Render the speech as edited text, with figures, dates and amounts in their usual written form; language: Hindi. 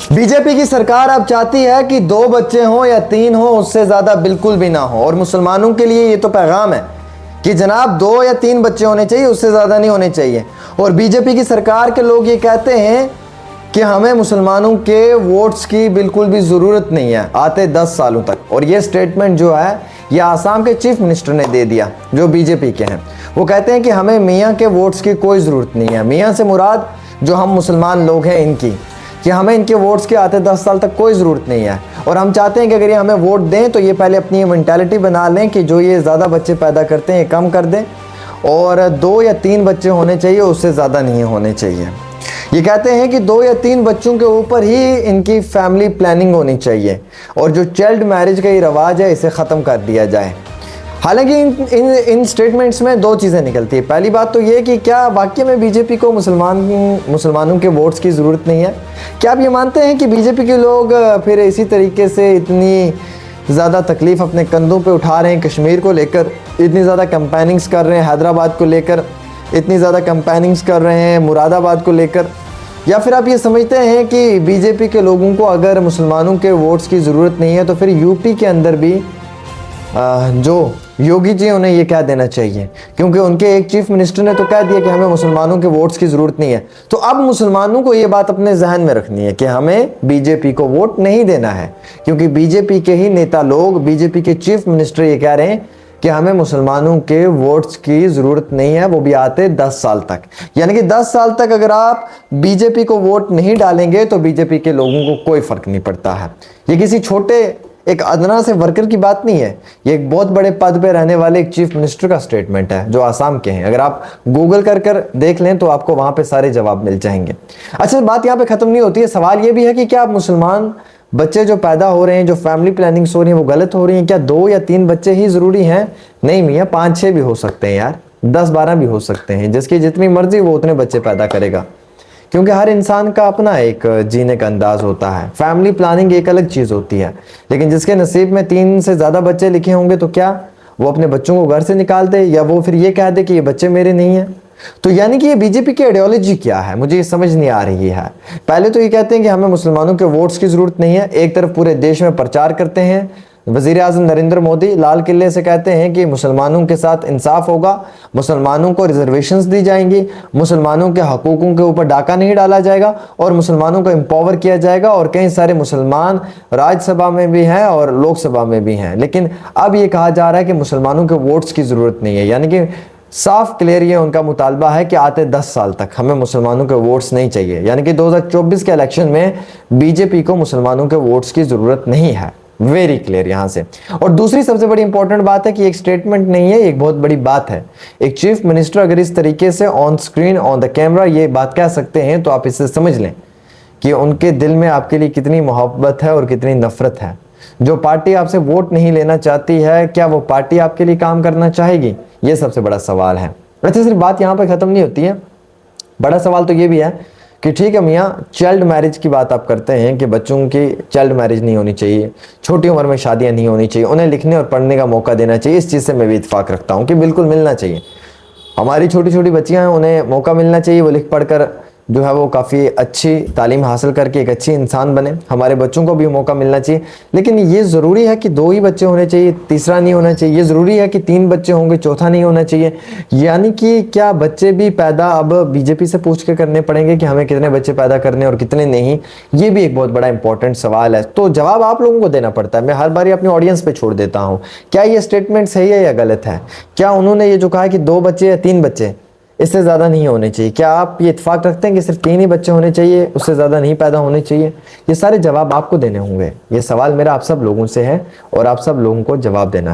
बीजेपी की सरकार अब चाहती है कि 2 बच्चे हों या 3 हों, उससे ज़्यादा बिल्कुल भी ना हो। और मुसलमानों के लिए ये तो पैगाम है कि जनाब 2 या 3 बच्चे होने चाहिए, उससे ज़्यादा नहीं होने चाहिए। और बीजेपी की सरकार के लोग ये कहते हैं कि हमें मुसलमानों के वोट्स की बिल्कुल भी ज़रूरत नहीं है आते 10 सालों तक। और ये स्टेटमेंट जो है ये आसाम के चीफ मिनिस्टर ने दे दिया, जो बीजेपी के हैं। वो कहते हैं कि हमें मियाँ के वोट्स की कोई ज़रूरत नहीं है। मियाँ से मुराद जो हम मुसलमान लोग हैं इनकी, कि हमें इनके वोट्स के आते 10 साल तक कोई ज़रूरत नहीं है। और हम चाहते हैं कि अगर ये हमें वोट दें तो ये पहले अपनी मेंटालिटी बना लें कि जो ये ज़्यादा बच्चे पैदा करते हैं ये कम कर दें, और 2 या 3 बच्चे होने चाहिए, उससे ज़्यादा नहीं होने चाहिए। ये कहते हैं कि 2 या 3 बच्चों के ऊपर ही इनकी फैमिली प्लानिंग होनी चाहिए, और जो चाइल्ड मैरिज का ये रवाज है इसे ख़त्म कर दिया जाए। हालांकि इन स्टेटमेंट्स में 2 चीज़ें निकलती है। पहली बात तो ये कि क्या वाकई में बीजेपी को मुसलमानों के वोट्स की ज़रूरत नहीं है? क्या आप ये मानते हैं कि बीजेपी के लोग फिर इसी तरीके से इतनी ज़्यादा तकलीफ़ अपने कंधों पे उठा रहे हैं, कश्मीर को लेकर इतनी ज़्यादा कैंपेनिंग्स कर रहे हैं, हैदराबाद को लेकर इतनी ज़्यादा कैंपेनिंग्स कर रहे हैं, मुरादाबाद को लेकर? या फिर आप ये समझते हैं कि बीजेपी के लोगों को अगर मुसलमानों के वोट्स की ज़रूरत नहीं है तो फिर यूपी के अंदर भी जो योगी जी उन्हें ये कह देना चाहिए, क्योंकि उनके एक चीफ मिनिस्टर ने तो कह दिया कि हमें मुसलमानों के वोट्स की ज़रूरत नहीं है। तो अब मुसलमानों को ये बात अपने जहन में रखनी है कि हमें बीजेपी को वोट नहीं देना है, क्योंकि बीजेपी के ही नेता लोग, बीजेपी के चीफ मिनिस्टर ये कह रहे हैं कि हमें मुसलमानों के वोट्स की ज़रूरत नहीं है, वो भी आते 10 साल तक। यानी कि 10 साल तक अगर आप बीजेपी को वोट नहीं डालेंगे तो बीजेपी के लोगों को कोई फ़र्क नहीं पड़ता है। ये किसी छोटे एक अदना से वर्कर की बात नहीं है, ये एक बहुत बड़े पद पे रहने वाले एक चीफ मिनिस्टर का स्टेटमेंट है जो आसाम के हैं। अगर आप गूगल कर देख लें तो आपको वहां पे सारे जवाब मिल जाएंगे। अच्छा, बात यहाँ पे ख़त्म नहीं होती है। सवाल ये भी है कि क्या आप मुसलमान बच्चे जो पैदा हो रहे हैं, जो फैमिली प्लानिंग्स हो रही हैं, वो गलत हो रही हैं? क्या 2 या 3 बच्चे ही ज़रूरी हैं? नहीं मियाँ, 5-6 भी हो सकते हैं यार, 10-12 भी हो सकते हैं। जिसकी जितनी मर्जी वो उतने बच्चे पैदा करेगा, क्योंकि हर इंसान का अपना एक जीने का अंदाज होता है। फैमिली प्लानिंग एक अलग चीज़ होती है, लेकिन जिसके नसीब में 3 से ज़्यादा बच्चे लिखे होंगे तो क्या वो अपने बच्चों को घर से निकाल दे, या वो फिर ये कह दे कि ये बच्चे मेरे नहीं हैं? तो यानी कि ये बीजेपी की आइडियोलॉजी क्या है, मुझे ये समझ नहीं आ रही है। पहले तो ये कहते हैं कि हमें मुसलमानों के वोट्स की ज़रूरत नहीं है, एक तरफ पूरे देश में प्रचार करते हैं। वज़ीर आज़म नरेंद्र मोदी लाल किले से कहते हैं कि मुसलमानों के साथ इंसाफ होगा, मुसलमानों को रिजर्वेशंस दी जाएंगी, मुसलमानों के हकूकों के ऊपर डाका नहीं डाला जाएगा और मुसलमानों को एम्पावर किया जाएगा। और कई सारे मुसलमान राज्यसभा में भी हैं और लोकसभा में भी हैं। लेकिन अब ये कहा जा रहा है कि मुसलमानों के वोट्स की ज़रूरत नहीं है, यानी कि साफ क्लियर ये उनका मुतालबा है कि आते 10 साल तक हमें मुसलमानों के वोट्स नहीं चाहिए। यानी कि 2024 के इलेक्शन में बीजेपी को मुसलमानों के वोट्स की ज़रूरत नहीं है। वेरी क्लियर यहाँ से। और दूसरी सबसे बड़ी इंपॉर्टेंट बात है कि एक स्टेटमेंट नहीं है, एक बहुत बड़ी बात है। एक चीफ मिनिस्टर अगर इस तरीके से on screen, on the camera ये बात कह सकते हैं तो आप इससे समझ लें कि उनके दिल में आपके लिए कितनी मोहब्बत है और कितनी नफरत है। जो पार्टी आपसे वोट नहीं लेना चाहती है, क्या वो पार्टी आपके लिए काम करना चाहेगी? ये सबसे बड़ा सवाल है। वैसे सिर्फ बात यहाँ पर ख़त्म नहीं होती है, बड़ा सवाल तो ये भी है कि ठीक है मियाँ, चाइल्ड मैरिज की बात आप करते हैं कि बच्चों की चाइल्ड मैरिज नहीं होनी चाहिए, छोटी उम्र में शादियाँ नहीं होनी चाहिए, उन्हें लिखने और पढ़ने का मौका देना चाहिए। इस चीज़ से मैं भी इत्तेफाक रखता हूँ कि बिल्कुल मिलना चाहिए। हमारी छोटी छोटी बच्चियाँ हैं, उन्हें मौका मिलना चाहिए, वो लिख पढ़ कर जो है वो काफ़ी अच्छी तालीम हासिल करके एक अच्छी इंसान बने। हमारे बच्चों को भी मौका मिलना चाहिए। लेकिन ये ज़रूरी है कि 2 ही बच्चे होने चाहिए, तीसरा नहीं होना चाहिए? ये ज़रूरी है कि 3 बच्चे होंगे, चौथा नहीं होना चाहिए? यानी कि क्या बच्चे भी पैदा अब बीजेपी से पूछ के करने पड़ेंगे कि हमें कितने बच्चे पैदा करने और कितने नहीं? ये भी एक बहुत बड़ा इंपॉर्टेंट सवाल है। तो जवाब आप लोगों को देना पड़ता है। मैं हर बार अपनी ऑडियंस पर छोड़ देता हूँ, क्या ये स्टेटमेंट सही है या गलत है? क्या उन्होंने ये जो कहा कि 2 बच्चे या 3 बच्चे, इससे ज़्यादा नहीं होने चाहिए, क्या आप ये इत्तेफाक रखते हैं कि सिर्फ 3 ही बच्चे होने चाहिए, उससे ज़्यादा नहीं पैदा होने चाहिए? ये सारे जवाब आपको देने होंगे। ये सवाल मेरा आप सब लोगों से है और आप सब लोगों को जवाब देना है।